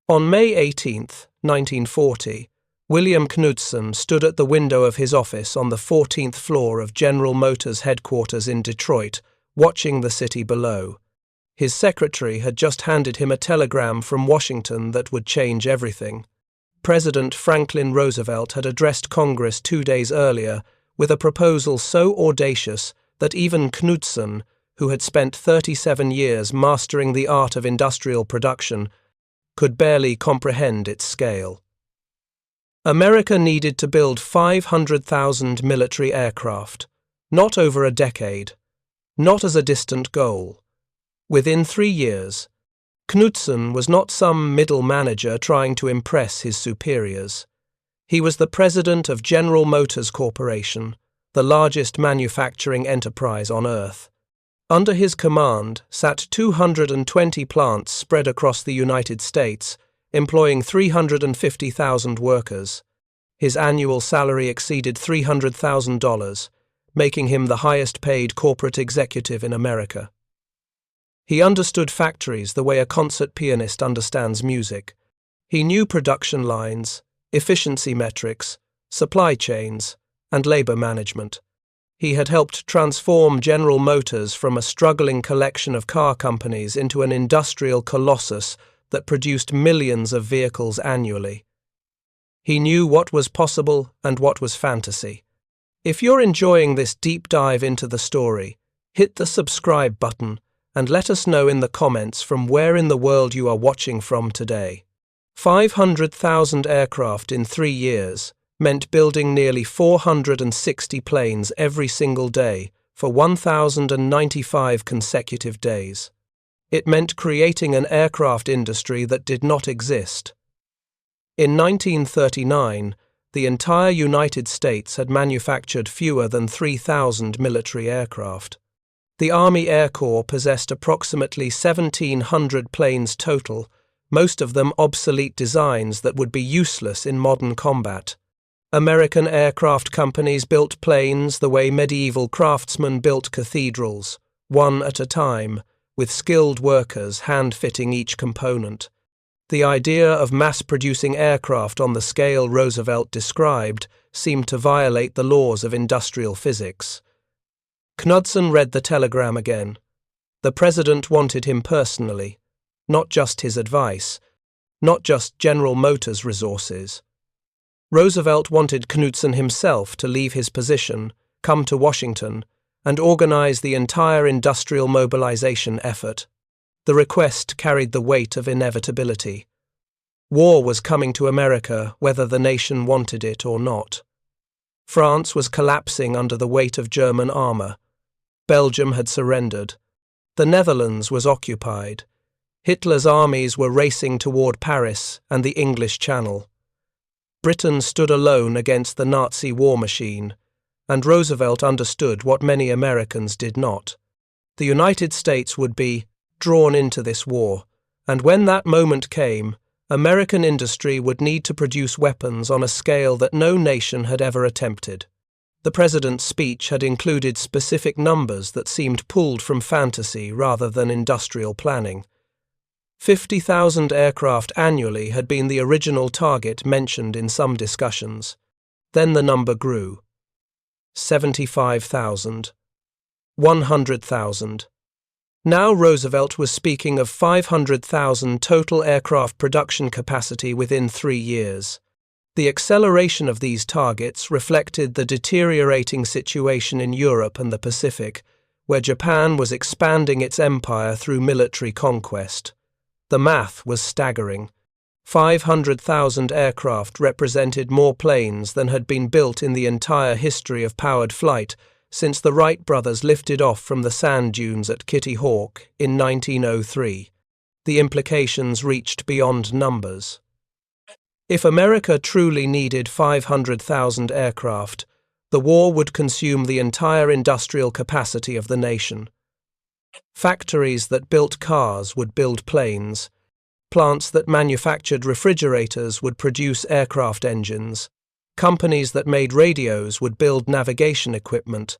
On May 18, 1940, William Knudsen stood at the window of his office on the 14th floor of General Motors headquarters in Detroit, watching the city below. His secretary had just handed him a telegram from Washington that would change everything. President Franklin Roosevelt had addressed Congress 2 days earlier with a proposal so audacious that even Knudsen, who had spent 37 years mastering the art of industrial production, could barely comprehend its scale. America needed to build 500,000 military aircraft, not over a decade, not as a distant goal. Within 3 years, Knudsen was not some middle manager trying to impress his superiors. He was the president of General Motors Corporation, the largest manufacturing enterprise on Earth. Under his command sat 220 plants spread across the United States, employing 350,000 workers. His annual salary exceeded $300,000, making him the highest-paid corporate executive in America. He understood factories the way a concert pianist understands music. He knew production lines, efficiency metrics, supply chains, and labor management. He had helped transform General Motors from a struggling collection of car companies into an industrial colossus that produced millions of vehicles annually. He knew what was possible and what was fantasy. If you're enjoying this deep dive into the story, hit the subscribe button and let us know in the comments from where in the world you are watching from today. 500,000 aircraft in 3 years meant building nearly 460 planes every single day for 1,095 consecutive days. It meant creating an aircraft industry that did not exist. In 1939, the entire United States had manufactured fewer than 3,000 military aircraft. The Army Air Corps possessed approximately 1,700 planes total, most of them obsolete designs that would be useless in modern combat. American aircraft companies built planes the way medieval craftsmen built cathedrals, one at a time, with skilled workers hand-fitting each component. The idea of mass-producing aircraft on the scale Roosevelt described seemed to violate the laws of industrial physics. Knudsen read the telegram again. The president wanted him personally, not just his advice, not just General Motors' resources. Roosevelt wanted Knudsen himself to leave his position, come to Washington, and organize the entire industrial mobilization effort. The request carried the weight of inevitability. War was coming to America whether the nation wanted it or not. France was collapsing under the weight of German armor. Belgium had surrendered. The Netherlands was occupied. Hitler's armies were racing toward Paris and the English Channel. Britain stood alone against the Nazi war machine, and Roosevelt understood what many Americans did not. The United States would be drawn into this war, and when that moment came, American industry would need to produce weapons on a scale that no nation had ever attempted. The president's speech had included specific numbers that seemed pulled from fantasy rather than industrial planning. 50,000 aircraft annually had been the original target mentioned in some discussions. Then the number grew. 75,000. 100,000. Now Roosevelt was speaking of 500,000 total aircraft production capacity within 3 years. The acceleration of these targets reflected the deteriorating situation in Europe and the Pacific, where Japan was expanding its empire through military conquest. The math was staggering. 500,000 aircraft represented more planes than had been built in the entire history of powered flight since the Wright brothers lifted off from the sand dunes at Kitty Hawk in 1903. The implications reached beyond numbers. If America truly needed 500,000 aircraft, the war would consume the entire industrial capacity of the nation. Factories that built cars would build planes. Plants that manufactured refrigerators would produce aircraft engines. Companies that made radios would build navigation equipment.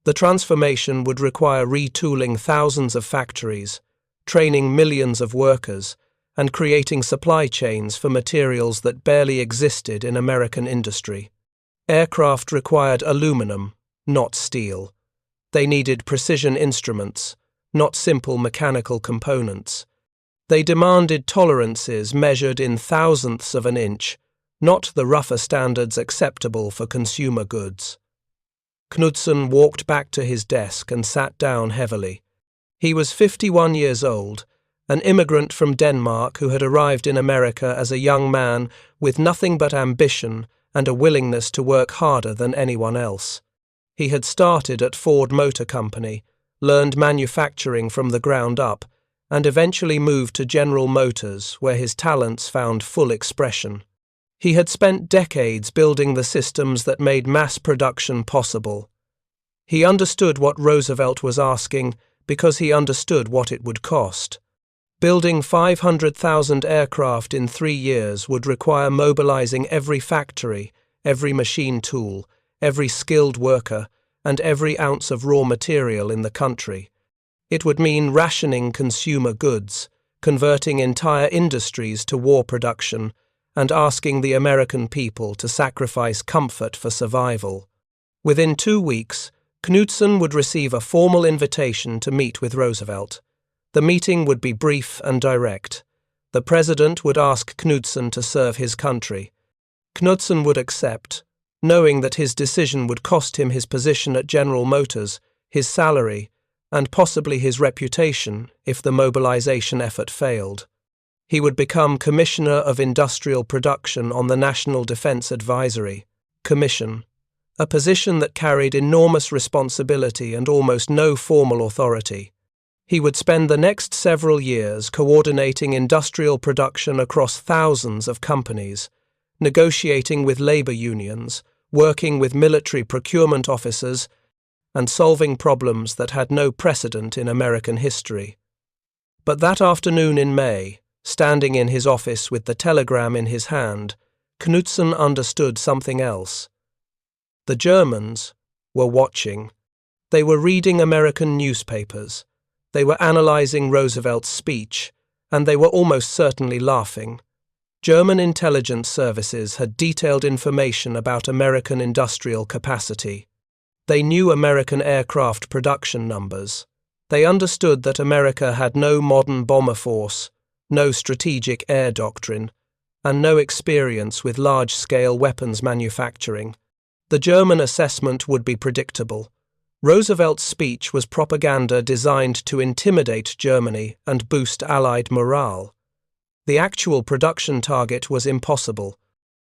The transformation would require retooling thousands of factories, training millions of workers, and creating supply chains for materials that barely existed in American industry. Aircraft required aluminum, not steel. They needed precision instruments, not simple mechanical components. They demanded tolerances measured in thousandths of an inch, not the rougher standards acceptable for consumer goods. Knudsen walked back to his desk and sat down heavily. He was 51 years old, an immigrant from Denmark who had arrived in America as a young man with nothing but ambition and a willingness to work harder than anyone else. He had started at Ford Motor Company, learned manufacturing from the ground up, and eventually moved to General Motors, where his talents found full expression. He had spent decades building the systems that made mass production possible. He understood what Roosevelt was asking because he understood what it would cost. Building 500,000 aircraft in 3 years would require mobilizing every factory, every machine tool, every skilled worker, and every ounce of raw material in the country. It would mean rationing consumer goods, converting entire industries to war production, and asking the American people to sacrifice comfort for survival. Within 2 weeks, Knudsen would receive a formal invitation to meet with Roosevelt. The meeting would be brief and direct. The president would ask Knudsen to serve his country. Knudsen would accept, knowing that his decision would cost him his position at General Motors, his salary, and possibly his reputation if the mobilization effort failed. He would become Commissioner of Industrial Production on the National Defense Advisory Commission, a position that carried enormous responsibility and almost no formal authority. He would spend the next several years coordinating industrial production across thousands of companies, negotiating with labor unions, working with military procurement officers, and solving problems that had no precedent in American history. But that afternoon in May, standing in his office with the telegram in his hand, Knudsen understood something else. The Germans were watching. They were reading American newspapers. They were analyzing Roosevelt's speech, and they were almost certainly laughing. German intelligence services had detailed information about American industrial capacity. They knew American aircraft production numbers. They understood that America had no modern bomber force, no strategic air doctrine, and no experience with large-scale weapons manufacturing. The German assessment would be predictable. Roosevelt's speech was propaganda designed to intimidate Germany and boost Allied morale. The actual production target was impossible.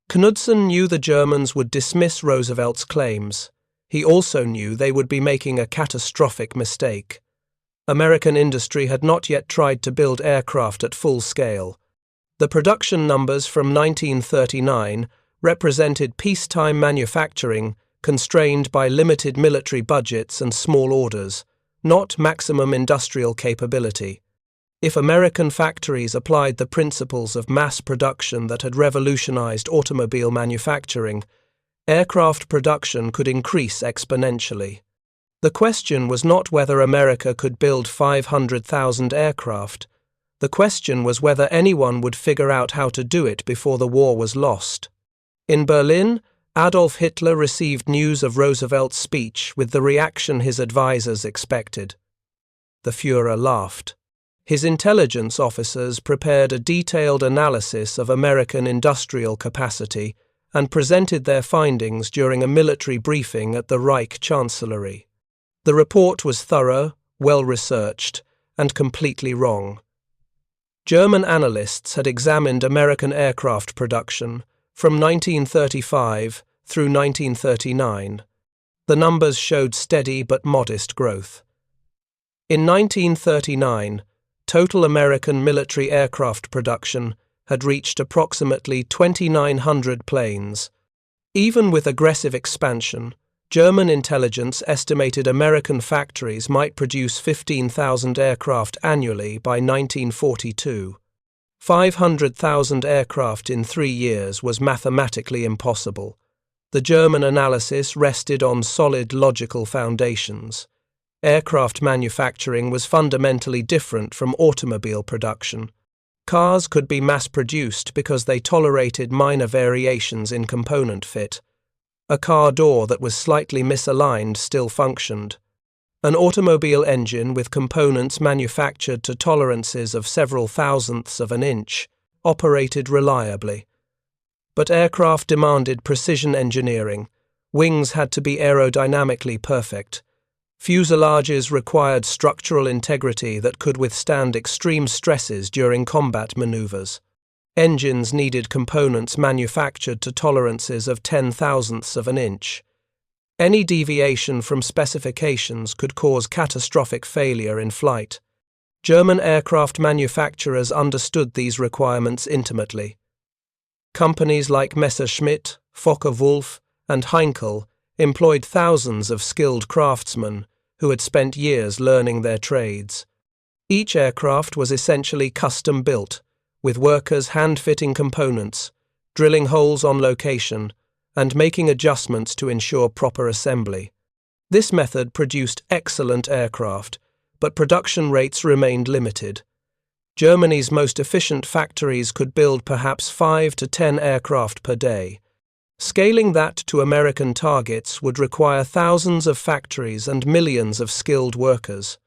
Knudsen knew the Germans would dismiss Roosevelt's claims. He also knew they would be making a catastrophic mistake. American industry had not yet tried to build aircraft at full scale. The production numbers from 1939 represented peacetime manufacturing constrained by limited military budgets and small orders, not maximum industrial capability. If American factories applied the principles of mass production that had revolutionized automobile manufacturing, aircraft production could increase exponentially. The question was not whether America could build 500,000 aircraft. The question was whether anyone would figure out how to do it before the war was lost. In Berlin, Adolf Hitler received news of Roosevelt's speech with the reaction his advisers expected. The Führer laughed. His intelligence officers prepared a detailed analysis of American industrial capacity and presented their findings during a military briefing at the Reich Chancellery. The report was thorough, well-researched, and completely wrong. German analysts had examined American aircraft production from 1935 through 1939. The numbers showed steady but modest growth. In 1939, total American military aircraft production had reached approximately 2,900 planes. Even with aggressive expansion, German intelligence estimated American factories might produce 15,000 aircraft annually by 1942. 500,000 aircraft in 3 years was mathematically impossible. The German analysis rested on solid logical foundations. Aircraft manufacturing was fundamentally different from automobile production. Cars could be mass-produced because they tolerated minor variations in component fit. A car door that was slightly misaligned still functioned. An automobile engine with components manufactured to tolerances of several thousandths of an inch operated reliably. But aircraft demanded precision engineering. Wings had to be aerodynamically perfect. Fuselages required structural integrity that could withstand extreme stresses during combat maneuvers. Engines needed components manufactured to tolerances of 10,000ths of an inch. Any deviation from specifications could cause catastrophic failure in flight. German aircraft manufacturers understood these requirements intimately. Companies like Messerschmitt, Focke-Wulf, and Heinkel employed thousands of skilled craftsmen who had spent years learning their trades. Each aircraft was essentially custom-built, with workers hand-fitting components, drilling holes on location, and making adjustments to ensure proper assembly. This method produced excellent aircraft, but production rates remained limited. Germany's most efficient factories could build perhaps 5 to 10 aircraft per day. Scaling that to American targets would require thousands of factories and millions of skilled workers.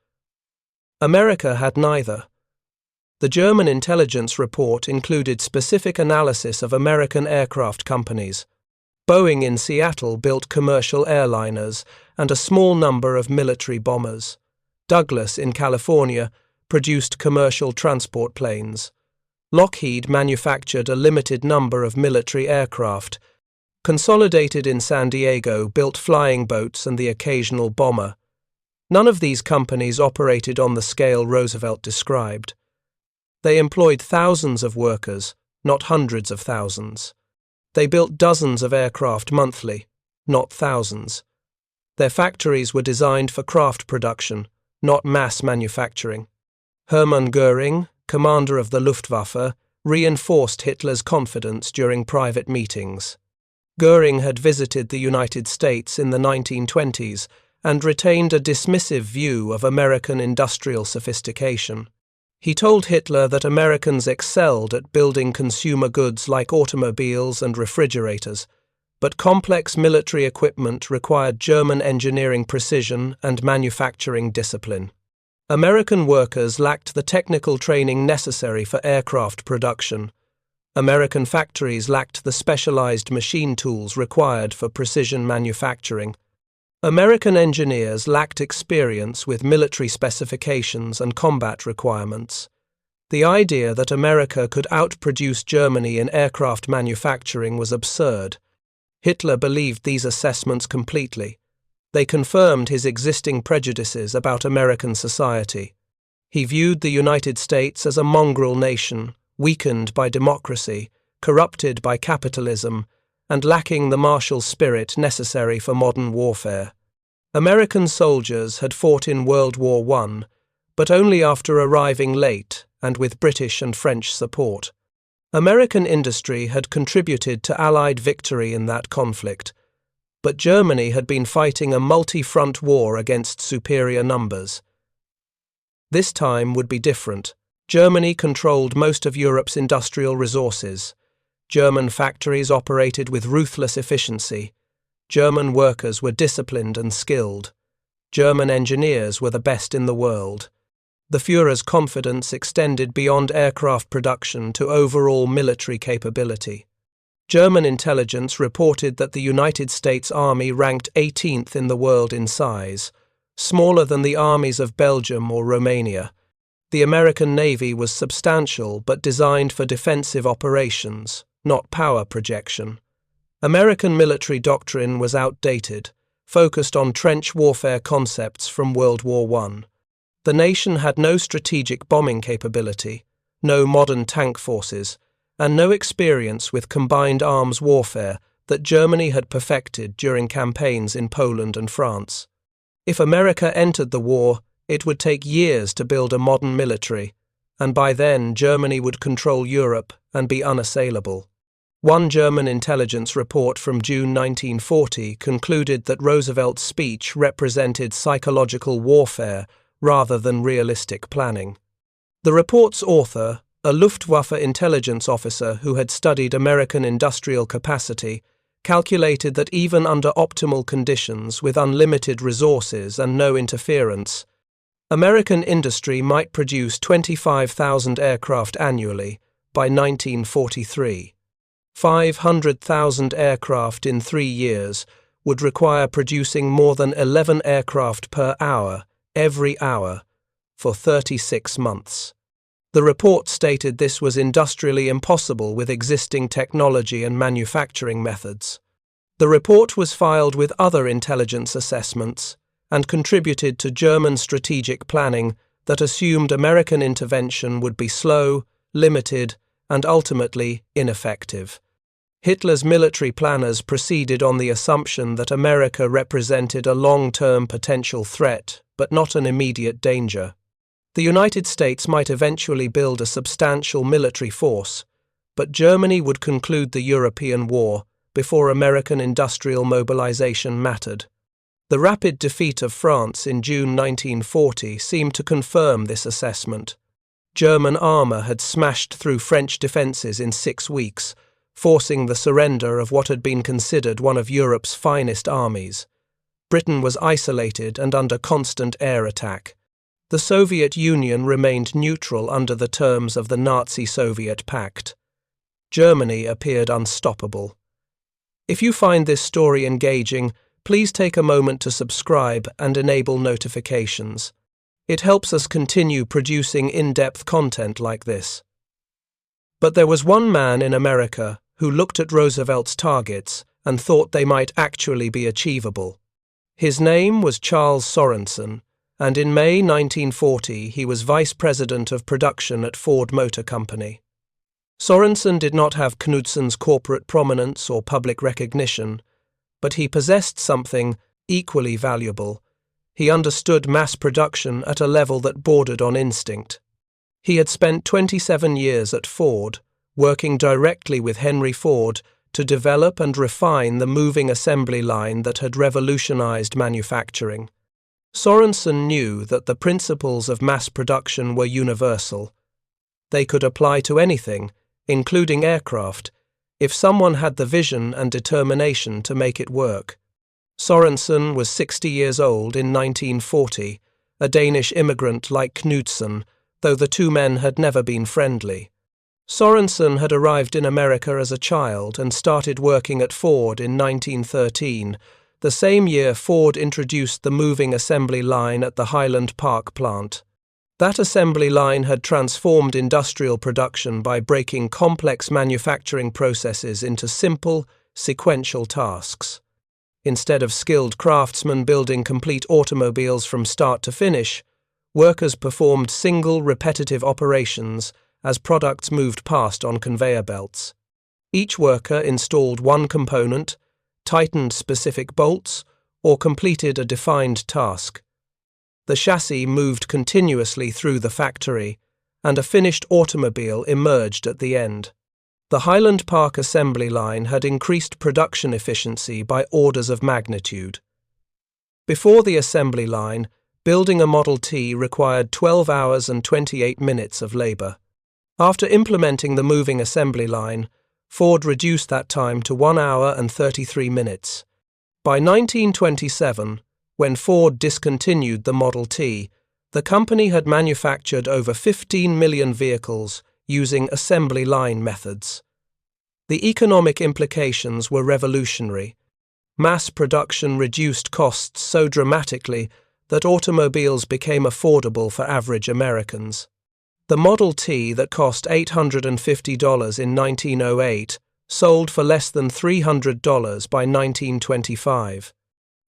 America had neither. The German intelligence report included specific analysis of American aircraft companies. Boeing in Seattle built commercial airliners and a small number of military bombers. Douglas in California produced commercial transport planes. Lockheed manufactured a limited number of military aircraft. Consolidated in San Diego built flying boats and the occasional bomber. None of these companies operated on the scale Roosevelt described. They employed thousands of workers, not hundreds of thousands. They built dozens of aircraft monthly, not thousands. Their factories were designed for craft production, not mass manufacturing. Hermann Göring, commander of the Luftwaffe, reinforced Hitler's confidence during private meetings. Göring had visited the United States in the 1920s and retained a dismissive view of American industrial sophistication. He told Hitler that Americans excelled at building consumer goods like automobiles and refrigerators, but complex military equipment required German engineering precision and manufacturing discipline. American workers lacked the technical training necessary for aircraft production. American factories lacked the specialized machine tools required for precision manufacturing. American engineers lacked experience with military specifications and combat requirements. The idea that America could outproduce Germany in aircraft manufacturing was absurd. Hitler believed these assessments completely. They confirmed his existing prejudices about American society. He viewed the United States as a mongrel nation, weakened by democracy, corrupted by capitalism, and lacking the martial spirit necessary for modern warfare. American soldiers had fought in World War I, but only after arriving late and with British and French support. American industry had contributed to Allied victory in that conflict, but Germany had been fighting a multi-front war against superior numbers. This time would be different. Germany controlled most of Europe's industrial resources. German factories operated with ruthless efficiency. German workers were disciplined and skilled. German engineers were the best in the world. The Führer's confidence extended beyond aircraft production to overall military capability. German intelligence reported that the United States Army ranked 18th in the world in size, smaller than the armies of Belgium or Romania. The American Navy was substantial but designed for defensive operations, not power projection. American military doctrine was outdated, focused on trench warfare concepts from World War I. The nation had no strategic bombing capability, no modern tank forces, and no experience with combined arms warfare that Germany had perfected during campaigns in Poland and France. If America entered the war, it would take years to build a modern military, and by then Germany would control Europe and be unassailable. One German intelligence report from June 1940 concluded that Roosevelt's speech represented psychological warfare rather than realistic planning. The report's author, a Luftwaffe intelligence officer who had studied American industrial capacity, calculated that even under optimal conditions with unlimited resources and no interference, American industry might produce 25,000 aircraft annually by 1943. 500,000 aircraft in 3 years would require producing more than 11 aircraft per hour, every hour, for 36 months. The report stated this was industrially impossible with existing technology and manufacturing methods. The report was filed with other intelligence assessments and contributed to German strategic planning that assumed American intervention would be slow, limited, and ultimately ineffective. Hitler's military planners proceeded on the assumption that America represented a long-term potential threat, but not an immediate danger. The United States might eventually build a substantial military force, but Germany would conclude the European War before American industrial mobilization mattered. The rapid defeat of France in June 1940 seemed to confirm this assessment. German armor had smashed through French defenses in 6 weeks, forcing the surrender of what had been considered one of Europe's finest armies. Britain was isolated and under constant air attack. The Soviet Union remained neutral under the terms of the Nazi-Soviet Pact. Germany appeared unstoppable. If you find this story engaging, please take a moment to subscribe and enable notifications. It helps us continue producing in-depth content like this. But there was one man in America who looked at Roosevelt's targets and thought they might actually be achievable. His name was Charles Sorensen, and in May 1940 he was vice president of production at Ford Motor Company. Sorensen did not have Knudsen's corporate prominence or public recognition, but he possessed something equally valuable. He understood mass production at a level that bordered on instinct. He had spent 27 years at Ford, working directly with Henry Ford to develop and refine the moving assembly line that had revolutionized manufacturing. Sorensen knew that the principles of mass production were universal. They could apply to anything, including aircraft, if someone had the vision and determination to make it work. Sorensen was 60 years old in 1940, a Danish immigrant like Knudsen, though the two men had never been friendly. Sorensen had arrived in America as a child and started working at Ford in 1913, the same year Ford introduced the moving assembly line at the Highland Park plant. That assembly line had transformed industrial production by breaking complex manufacturing processes into simple, sequential tasks. Instead of skilled craftsmen building complete automobiles from start to finish, workers performed single, repetitive operations as products moved past on conveyor belts. Each worker installed one component, tightened specific bolts, or completed a defined task. The chassis moved continuously through the factory, and a finished automobile emerged at the end. The Highland Park assembly line had increased production efficiency by orders of magnitude. Before the assembly line, building a Model T required 12 hours and 28 minutes of labor. After implementing the moving assembly line, Ford reduced that time to 1 hour and 33 minutes. By 1927, when Ford discontinued the Model T, the company had manufactured over 15 million vehicles using assembly line methods. The economic implications were revolutionary. Mass production reduced costs so dramatically that automobiles became affordable for average Americans. The Model T that cost $850 in 1908 sold for less than $300 by 1925.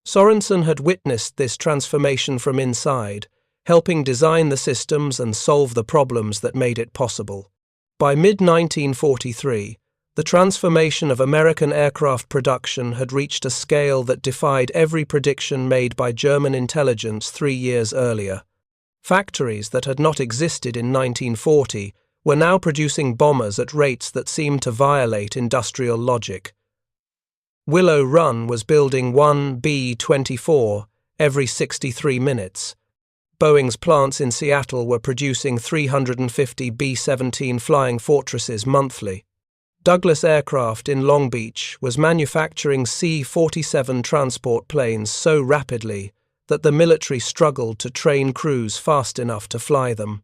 Sorensen had witnessed this transformation from inside, helping design the systems and solve the problems that made it possible. By mid-1943, the transformation of American aircraft production had reached a scale that defied every prediction made by German intelligence 3 years earlier. Factories that had not existed in 1940 were now producing bombers at rates that seemed to violate industrial logic. Willow Run was building one B-24 every 63 minutes. Boeing's plants in Seattle were producing 350 B-17 Flying Fortresses monthly. Douglas Aircraft in Long Beach was manufacturing C-47 transport planes so rapidly that the military struggled to train crews fast enough to fly them.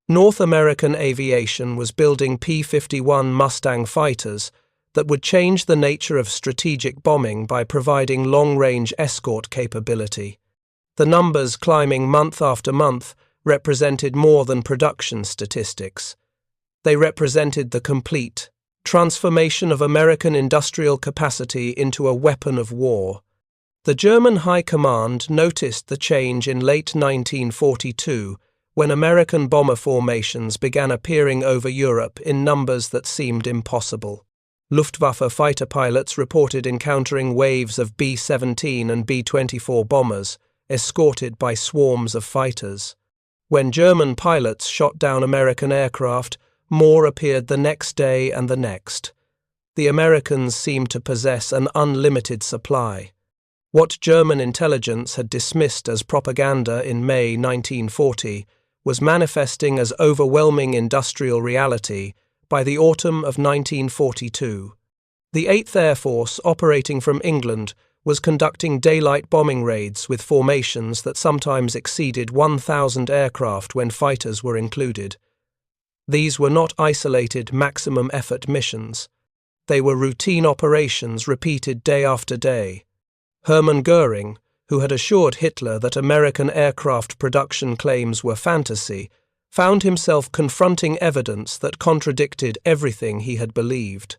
North American Aviation was building P-51 Mustang fighters that would change the nature of strategic bombing by providing long-range escort capability. The numbers climbing month after month represented more than production statistics. They represented the complete transformation of American industrial capacity into a weapon of war. The German High Command noticed the change in late 1942 when American bomber formations began appearing over Europe in numbers that seemed impossible. Luftwaffe fighter pilots reported encountering waves of B-17 and B-24 bombers, escorted by swarms of fighters. When German pilots shot down American aircraft, more appeared the next day and the next. The Americans seemed to possess an unlimited supply. What German intelligence had dismissed as propaganda in May 1940 was manifesting as overwhelming industrial reality by the autumn of 1942. The 8th Air Force, operating from England, was conducting daylight bombing raids with formations that sometimes exceeded 1,000 aircraft when fighters were included. These were not isolated maximum effort missions. They were routine operations repeated day after day. Hermann Goering, who had assured Hitler that American aircraft production claims were fantasy, found himself confronting evidence that contradicted everything he had believed.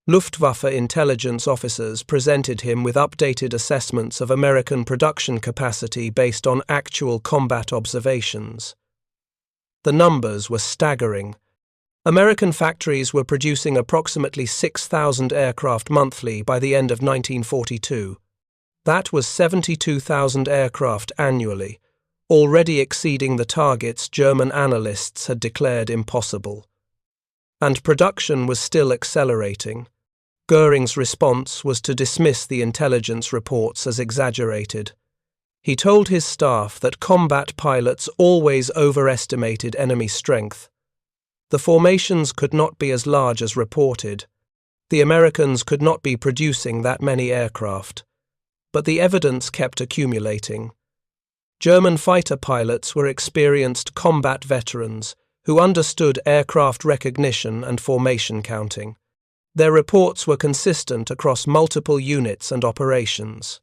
Luftwaffe intelligence officers presented him with updated assessments of American production capacity based on actual combat observations. The numbers were staggering. American factories were producing approximately 6,000 aircraft monthly by the end of 1942. That was 72,000 aircraft annually, already exceeding the targets German analysts had declared impossible. And production was still accelerating. Goering's response was to dismiss the intelligence reports as exaggerated. He told his staff that combat pilots always overestimated enemy strength. The formations could not be as large as reported. The Americans could not be producing that many aircraft. But the evidence kept accumulating. German fighter pilots were experienced combat veterans who understood aircraft recognition and formation counting. Their reports were consistent across multiple units and operations.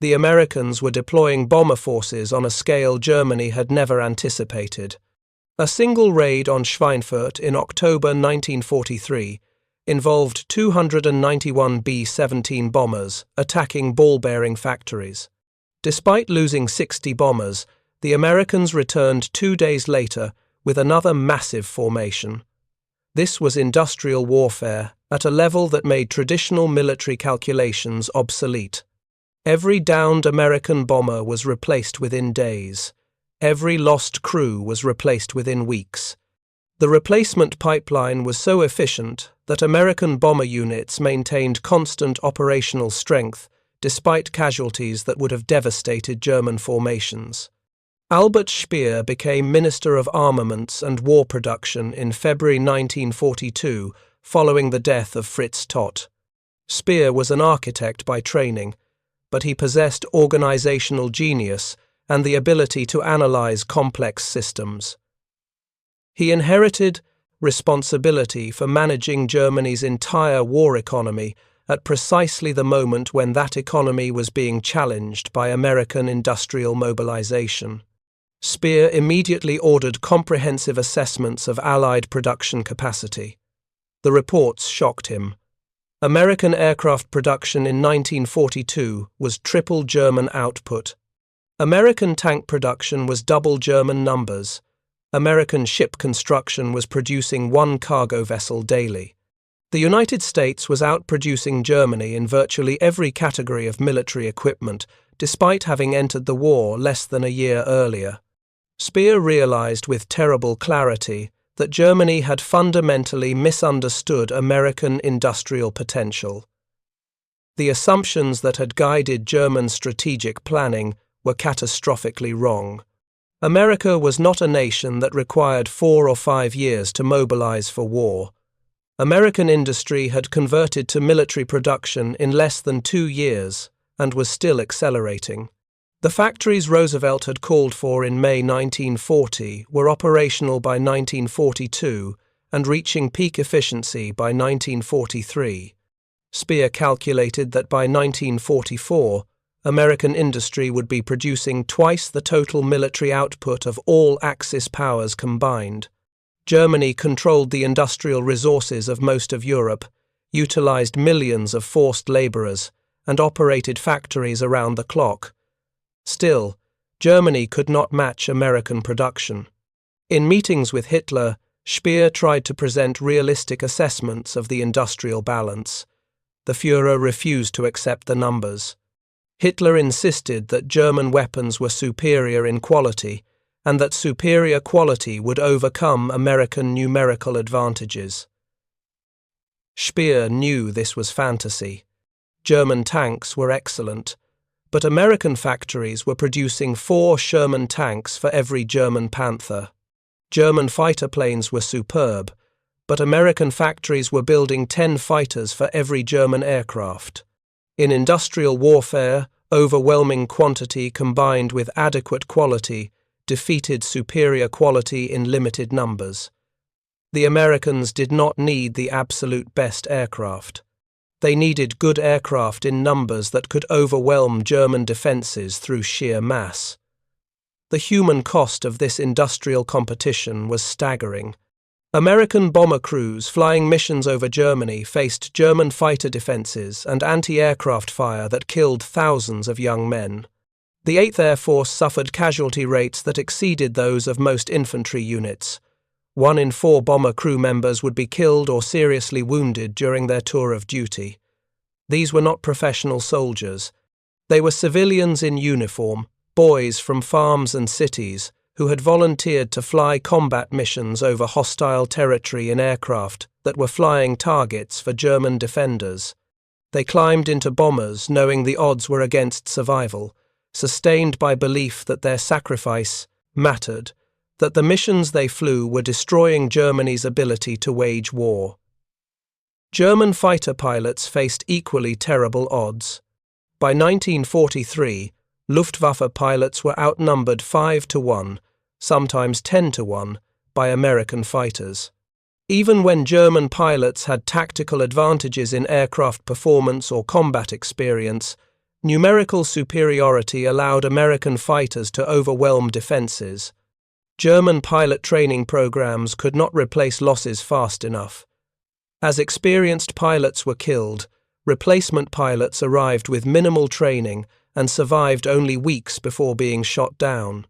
The Americans were deploying bomber forces on a scale Germany had never anticipated. A single raid on Schweinfurt in October 1943 involved 291 B-17 bombers attacking ball-bearing factories. Despite losing 60 bombers, the Americans returned 2 days later with another massive formation. This was industrial warfare at a level that made traditional military calculations obsolete. Every downed American bomber was replaced within days. Every lost crew was replaced within weeks. The replacement pipeline was so efficient that American bomber units maintained constant operational strength despite casualties that would have devastated German formations. Albert Speer became Minister of Armaments and War Production in February 1942 following the death of Fritz Todt. Speer was an architect by training, but he possessed organizational genius and the ability to analyze complex systems. He inherited responsibility for managing Germany's entire war economy at precisely the moment when that economy was being challenged by American industrial mobilization. Speer immediately ordered comprehensive assessments of Allied production capacity. The reports shocked him. American aircraft production in 1942 was triple German output. American tank production was double German numbers. American ship construction was producing 1 cargo vessel daily. The United States was outproducing Germany in virtually every category of military equipment, despite having entered the war less than a year earlier. Speer realized with terrible clarity that Germany had fundamentally misunderstood American industrial potential. The assumptions that had guided German strategic planning were catastrophically wrong. America was not a nation that required 4 or 5 years to mobilize for war. American industry had converted to military production in less than 2 years and was still accelerating. The factories Roosevelt had called for in May 1940 were operational by 1942 and reaching peak efficiency by 1943. Speer calculated that by 1944, American industry would be producing twice the total military output of all Axis powers combined. Germany controlled the industrial resources of most of Europe, utilized millions of forced laborers, and operated factories around the clock. Still, Germany could not match American production. In meetings with Hitler, Speer tried to present realistic assessments of the industrial balance. The Führer refused to accept the numbers. Hitler insisted that German weapons were superior in quality, and that superior quality would overcome American numerical advantages. Speer knew this was fantasy. German tanks were excellent, but American factories were producing 4 Sherman tanks for every German Panther. German fighter planes were superb, but American factories were building 10 fighters for every German aircraft. In industrial warfare, overwhelming quantity combined with adequate quality defeated superior quality in limited numbers. The Americans did not need the absolute best aircraft. They needed good aircraft in numbers that could overwhelm German defenses through sheer mass. The human cost of this industrial competition was staggering. American bomber crews flying missions over Germany faced German fighter defenses and anti-aircraft fire that killed thousands of young men. The 8th Air Force suffered casualty rates that exceeded those of most infantry units. 1 in 4 bomber crew members would be killed or seriously wounded during their tour of duty. These were not professional soldiers. They were civilians in uniform, boys from farms and cities, who had volunteered to fly combat missions over hostile territory in aircraft that were flying targets for German defenders. They climbed into bombers knowing the odds were against survival, sustained by belief that their sacrifice mattered, that the missions they flew were destroying Germany's ability to wage war. German fighter pilots faced equally terrible odds. By 1943, Luftwaffe pilots were outnumbered 5-1, sometimes 10-1, by American fighters. Even when German pilots had tactical advantages in aircraft performance or combat experience, numerical superiority allowed American fighters to overwhelm defenses. German pilot training programs could not replace losses fast enough. As experienced pilots were killed, replacement pilots arrived with minimal training and survived only weeks before being shot down.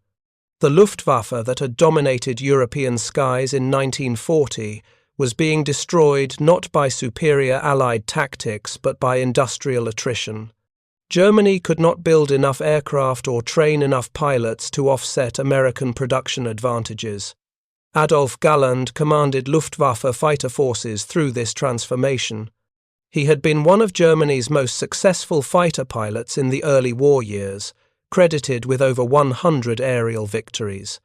The Luftwaffe that had dominated European skies in 1940 was being destroyed not by superior Allied tactics but by industrial attrition. Germany could not build enough aircraft or train enough pilots to offset American production advantages. Adolf Galland commanded Luftwaffe fighter forces through this transformation. He had been one of Germany's most successful fighter pilots in the early war years, credited with over 100 aerial victories.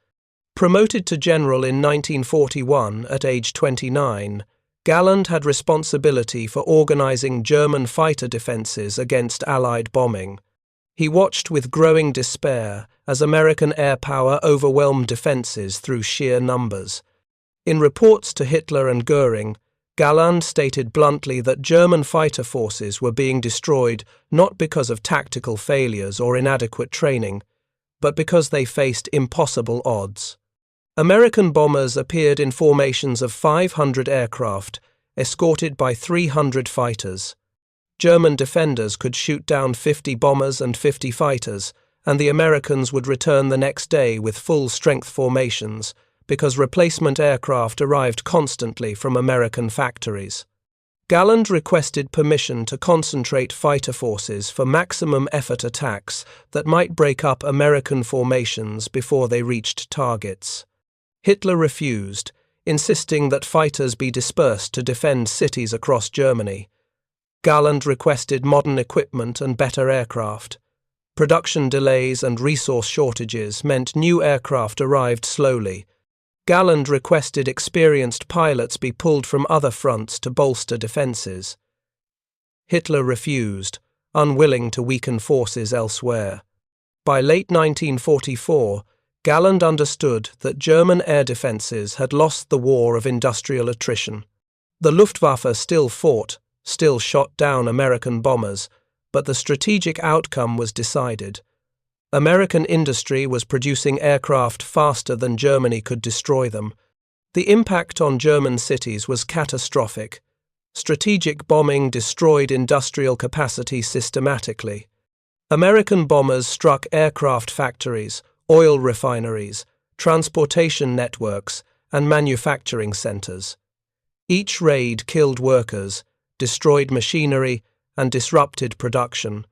Promoted to general in 1941 at age 29, Galland had responsibility for organizing German fighter defenses against Allied bombing. He watched with growing despair as American air power overwhelmed defenses through sheer numbers. In reports to Hitler and Goering, Galland stated bluntly that German fighter forces were being destroyed not because of tactical failures or inadequate training, but because they faced impossible odds. American bombers appeared in formations of 500 aircraft, escorted by 300 fighters. German defenders could shoot down 50 bombers and 50 fighters, and the Americans would return the next day with full-strength formations, because replacement aircraft arrived constantly from American factories. Galland requested permission to concentrate fighter forces for maximum effort attacks that might break up American formations before they reached targets. Hitler refused, insisting that fighters be dispersed to defend cities across Germany. Galland requested modern equipment and better aircraft. Production delays and resource shortages meant new aircraft arrived slowly. Galland requested experienced pilots be pulled from other fronts to bolster defences. Hitler refused, unwilling to weaken forces elsewhere. By late 1944, Galland understood that German air defences had lost the war of industrial attrition. The Luftwaffe still fought, still shot down American bombers, but the strategic outcome was decided. American industry was producing aircraft faster than Germany could destroy them. The impact on German cities was catastrophic. Strategic bombing destroyed industrial capacity systematically. American bombers struck aircraft factories, oil refineries, transportation networks, and manufacturing centers. Each raid killed workers, destroyed machinery, and disrupted production.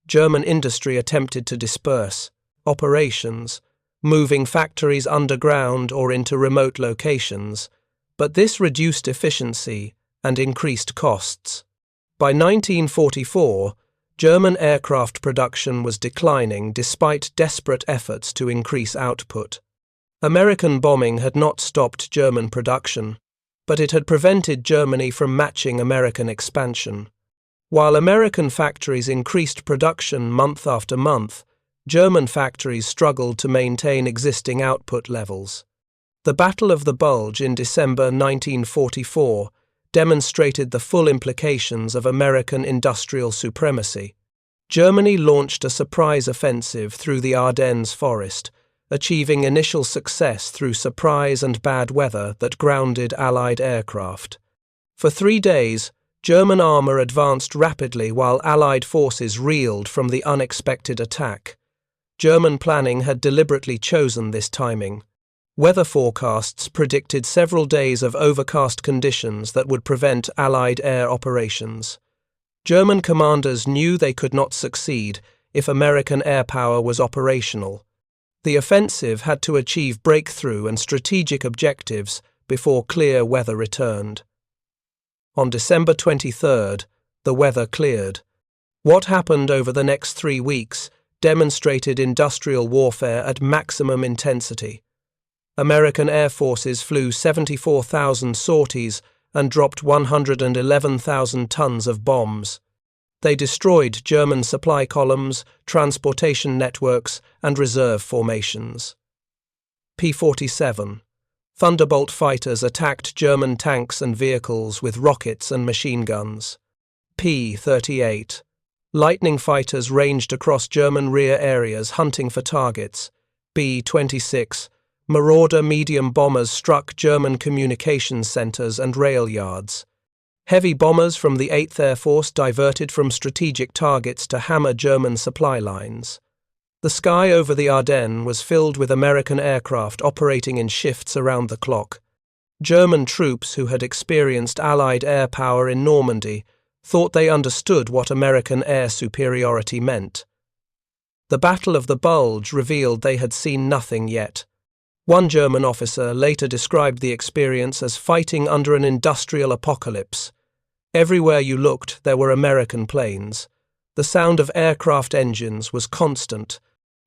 German industry attempted to disperse operations, moving factories underground or into remote locations, but this reduced efficiency and increased costs. By 1944, German aircraft production was declining despite desperate efforts to increase output. American bombing had not stopped German production, but it had prevented Germany from matching American expansion. While American factories increased production month after month, German factories struggled to maintain existing output levels. The Battle of the Bulge in December 1944 demonstrated the full implications of American industrial supremacy. Germany launched a surprise offensive through the Ardennes forest, achieving initial success through surprise and bad weather that grounded Allied aircraft. For 3 days, German armour advanced rapidly while Allied forces reeled from the unexpected attack. German planning had deliberately chosen this timing. Weather forecasts predicted several days of overcast conditions that would prevent Allied air operations. German commanders knew they could not succeed if American air power was operational. The offensive had to achieve breakthrough and strategic objectives before clear weather returned. On December 23rd, the weather cleared. What happened over the next 3 weeks demonstrated industrial warfare at maximum intensity. American air forces flew 74,000 sorties and dropped 111,000 tons of bombs. They destroyed German supply columns, transportation networks, and reserve formations. P-47. Thunderbolt fighters attacked German tanks and vehicles with rockets and machine guns. P-38. Lightning fighters ranged across German rear areas hunting for targets. B-26. Marauder medium bombers struck German communications centers and rail yards. Heavy bombers from the 8th Air Force diverted from strategic targets to hammer German supply lines. The sky over the Ardennes was filled with American aircraft operating in shifts around the clock. German troops who had experienced Allied air power in Normandy thought they understood what American air superiority meant. The Battle of the Bulge revealed they had seen nothing yet. One German officer later described the experience as fighting under an industrial apocalypse. Everywhere you looked, there were American planes. The sound of aircraft engines was constant.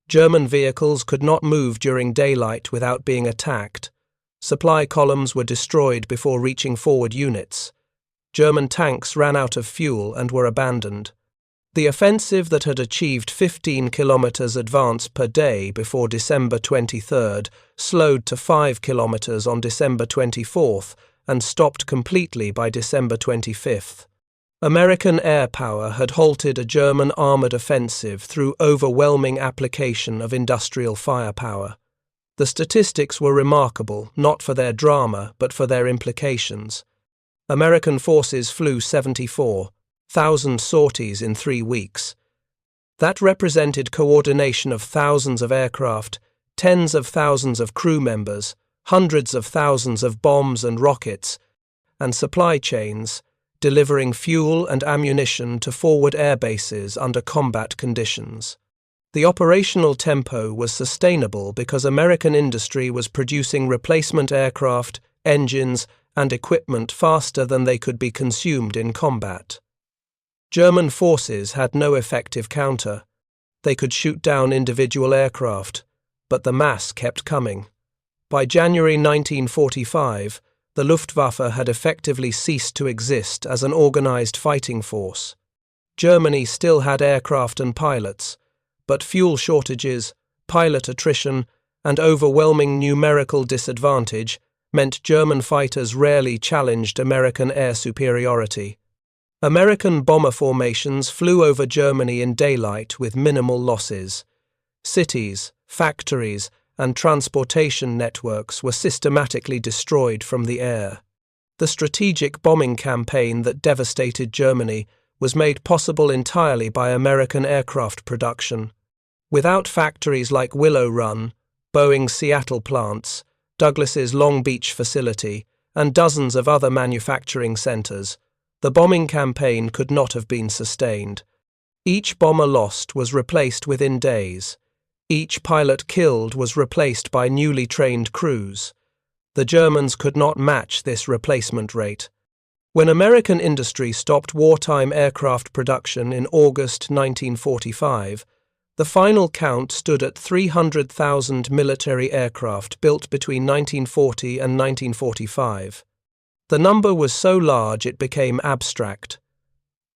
German vehicles could not move during daylight without being attacked. Supply columns were destroyed before reaching forward units. German tanks ran out of fuel and were abandoned. The offensive that had achieved 15 kilometers advance per day before December 23rd slowed to 5 kilometers on December 24th and stopped completely by December 25th. American air power had halted a German armoured offensive through overwhelming application of industrial firepower. The statistics were remarkable, not for their drama, but for their implications. American forces flew 74,000 sorties in 3 weeks. That represented coordination of thousands of aircraft, tens of thousands of crew members, hundreds of thousands of bombs and rockets, and supply chains, delivering fuel and ammunition to forward air bases under combat conditions. The operational tempo was sustainable because American industry was producing replacement aircraft, engines, and equipment faster than they could be consumed in combat. German forces had no effective counter. They could shoot down individual aircraft, but the mass kept coming. By January 1945, the Luftwaffe had effectively ceased to exist as an organized fighting force. Germany still had aircraft and pilots, but fuel shortages, pilot attrition, and overwhelming numerical disadvantage meant German fighters rarely challenged American air superiority. American bomber formations flew over Germany in daylight with minimal losses. Cities, factories, and transportation networks were systematically destroyed from the air. The strategic bombing campaign that devastated Germany was made possible entirely by American aircraft production. Without factories like Willow Run, Boeing's Seattle plants, Douglas's Long Beach facility, and dozens of other manufacturing centers, the bombing campaign could not have been sustained. Each bomber lost was replaced within days. Each pilot killed was replaced by newly trained crews. The Germans could not match this replacement rate. When American industry stopped wartime aircraft production in August 1945, the final count stood at 300,000 military aircraft built between 1940 and 1945. The number was so large it became abstract.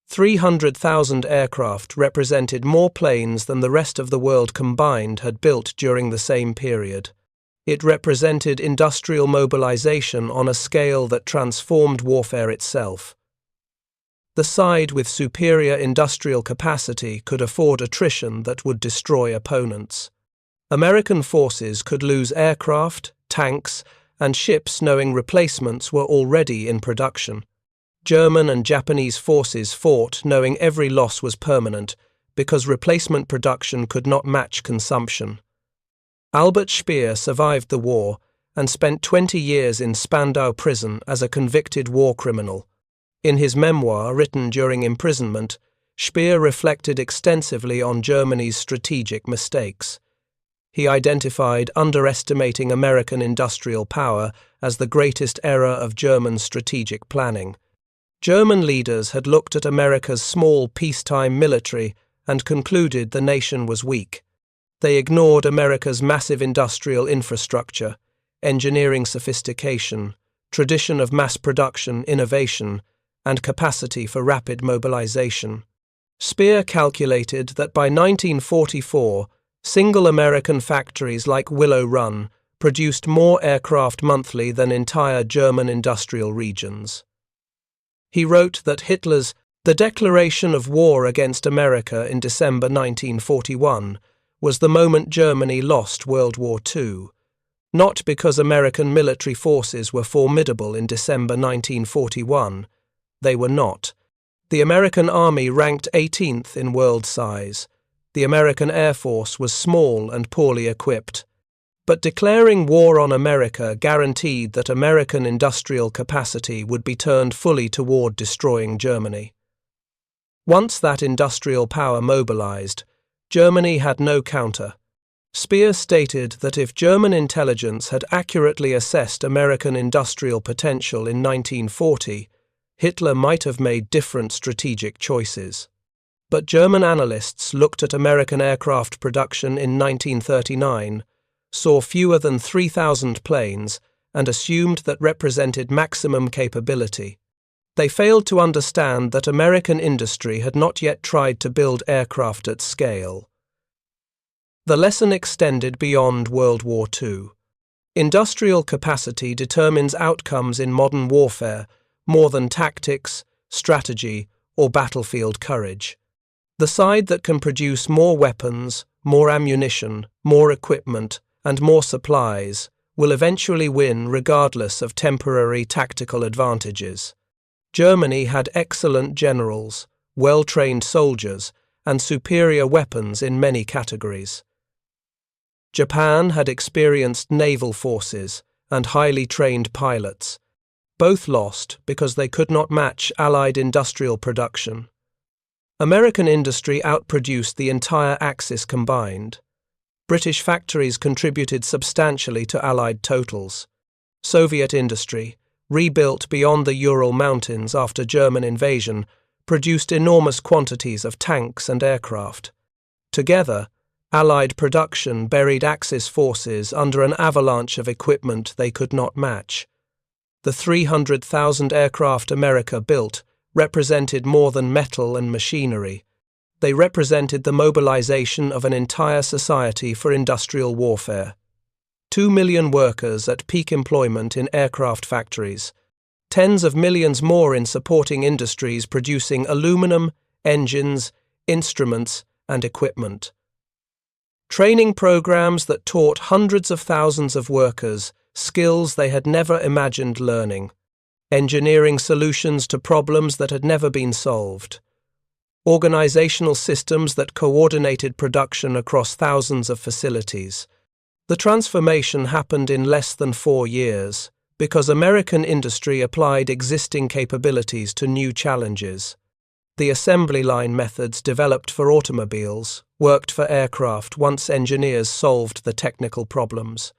300,000 aircraft represented more planes than the rest of the world combined had built during the same period. It represented industrial mobilization on a scale that transformed warfare itself. The side with superior industrial capacity could afford attrition that would destroy opponents. American forces could lose aircraft, tanks, and ships knowing replacements were already in production. German and Japanese forces fought knowing every loss was permanent because replacement production could not match consumption. Albert Speer survived the war and spent 20 years in Spandau prison as a convicted war criminal. In his memoir written during imprisonment, Speer reflected extensively on Germany's strategic mistakes. He identified underestimating American industrial power as the greatest error of German strategic planning. German leaders had looked at America's small peacetime military and concluded the nation was weak. They ignored America's massive industrial infrastructure, engineering sophistication, tradition of mass production, innovation, and capacity for rapid mobilization. Speer calculated that by 1944, single American factories like Willow Run produced more aircraft monthly than entire German industrial regions. He wrote that Hitler's "The Declaration of War against America in December 1941 was the moment Germany lost World War II, not because American military forces were formidable in December 1941. They were not. The American Army ranked 18th in world size. The American Air Force was small and poorly equipped. But declaring war on America guaranteed that American industrial capacity would be turned fully toward destroying Germany. Once that industrial power mobilized, Germany had no counter. Speer stated that if German intelligence had accurately assessed American industrial potential in 1940, Hitler might have made different strategic choices. But German analysts looked at American aircraft production in 1939, saw fewer than 3,000 planes, and assumed that represented maximum capability. They failed to understand that American industry had not yet tried to build aircraft at scale. The lesson extended beyond World War II. Industrial capacity determines outcomes in modern warfare more than tactics, strategy, or battlefield courage. The side that can produce more weapons, more ammunition, more equipment, and more supplies will eventually win regardless of temporary tactical advantages. Germany had excellent generals, well-trained soldiers, and superior weapons in many categories. Japan had experienced naval forces and highly trained pilots. Both lost because they could not match Allied industrial production. American industry outproduced the entire Axis combined. British factories contributed substantially to Allied totals. Soviet industry, rebuilt beyond the Ural Mountains after German invasion, produced enormous quantities of tanks and aircraft. Together, Allied production buried Axis forces under an avalanche of equipment they could not match. The 300,000 aircraft America built represented more than metal and machinery. They represented the mobilization of an entire society for industrial warfare. 2 million workers at peak employment in aircraft factories, tens of millions more in supporting industries producing aluminum, engines, instruments, and equipment. Training programs that taught hundreds of thousands of workers skills they had never imagined learning, engineering solutions to problems that had never been solved, organizational systems that coordinated production across thousands of facilities. The transformation happened in less than 4 years because American industry applied existing capabilities to new challenges. The assembly line methods developed for automobiles worked for aircraft once engineers solved the technical problems.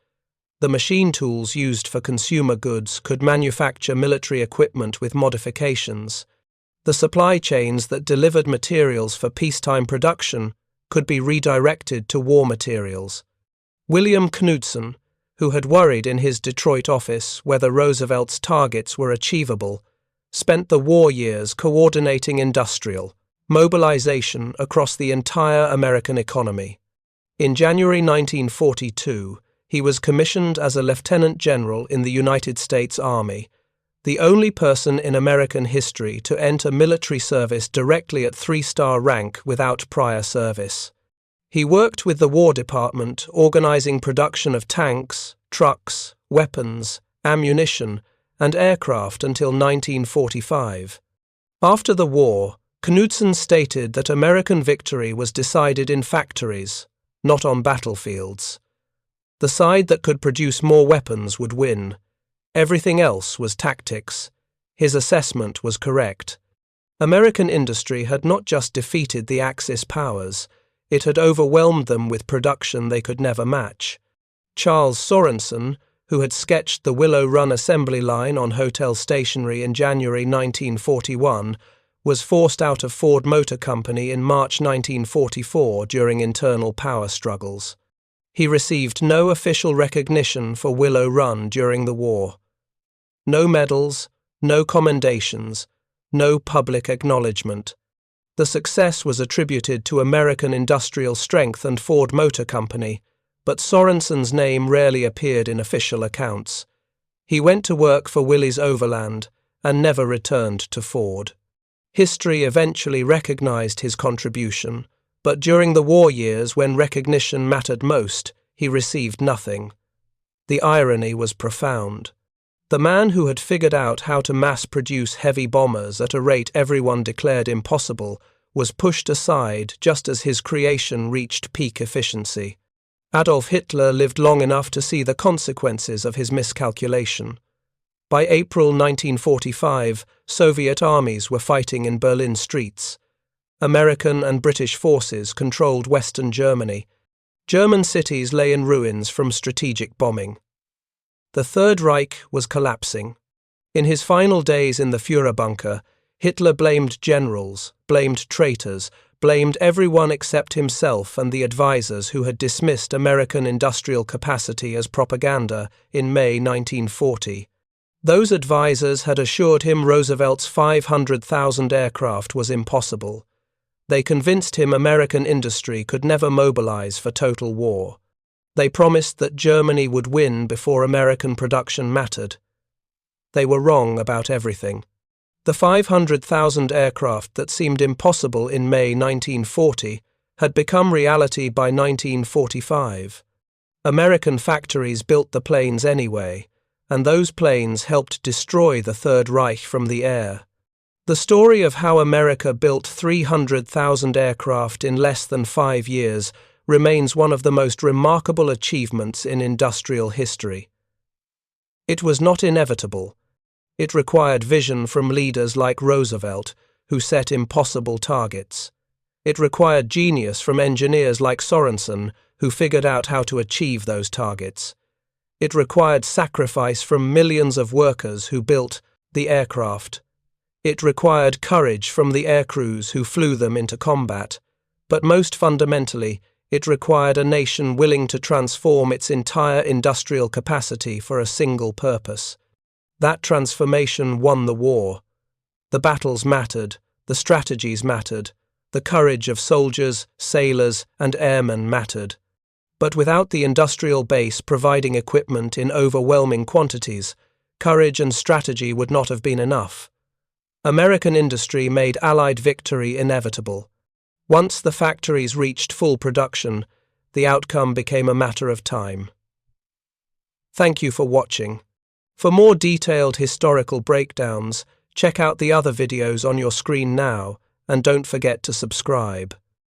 The machine tools used for consumer goods could manufacture military equipment with modifications. The supply chains that delivered materials for peacetime production could be redirected to war materials. William Knudsen, who had worried in his Detroit office whether Roosevelt's targets were achievable, spent the war years coordinating industrial mobilization across the entire American economy. In January 1942, he was commissioned as a lieutenant general in the United States Army, the only person in American history to enter military service directly at 3-star rank without prior service. He worked with the War Department organizing production of tanks, trucks, weapons, ammunition, and aircraft until 1945. After the war, Knudsen stated that American victory was decided in factories, not on battlefields. The side that could produce more weapons would win. Everything else was tactics. His assessment was correct. American industry had not just defeated the Axis powers, it had overwhelmed them with production they could never match. Charles Sorensen, who had sketched the Willow Run assembly line on hotel stationery in January 1941, was forced out of Ford Motor Company in March 1944 during internal power struggles. He received no official recognition for Willow Run during the war. No medals, no commendations, no public acknowledgement. The success was attributed to American industrial strength and Ford Motor Company, but Sorensen's name rarely appeared in official accounts. He went to work for Willys Overland and never returned to Ford. History eventually recognized his contribution, but during the war years when recognition mattered most, he received nothing. The irony was profound. The man who had figured out how to mass-produce heavy bombers at a rate everyone declared impossible was pushed aside just as his creation reached peak efficiency. Adolf Hitler lived long enough to see the consequences of his miscalculation. By April 1945, Soviet armies were fighting in Berlin streets. American and British forces controlled Western Germany. German cities lay in ruins from strategic bombing. The Third Reich was collapsing. In his final days in the Führer bunker, Hitler blamed generals, blamed traitors, blamed everyone except himself and the advisors who had dismissed American industrial capacity as propaganda in May 1940. Those advisors had assured him Roosevelt's 500,000 aircraft was impossible. They convinced him American industry could never mobilize for total war. They promised that Germany would win before American production mattered. They were wrong about everything. The 500,000 aircraft that seemed impossible in May 1940 had become reality by 1945. American factories built the planes anyway, and those planes helped destroy the Third Reich from the air. The story of how America built 300,000 aircraft in less than 5 years remains one of the most remarkable achievements in industrial history. It was not inevitable. It required vision from leaders like Roosevelt, who set impossible targets. It required genius from engineers like Sorensen, who figured out how to achieve those targets. It required sacrifice from millions of workers who built the aircraft. It required courage from the aircrews who flew them into combat. But most fundamentally, it required a nation willing to transform its entire industrial capacity for a single purpose. That transformation won the war. The battles mattered, the strategies mattered, the courage of soldiers, sailors, and airmen mattered. But without the industrial base providing equipment in overwhelming quantities, courage and strategy would not have been enough. American industry made Allied victory inevitable. Once the factories reached full production, the outcome became a matter of time. Thank you for watching. For more detailed historical breakdowns, check out the other videos on your screen now, and don't forget to subscribe.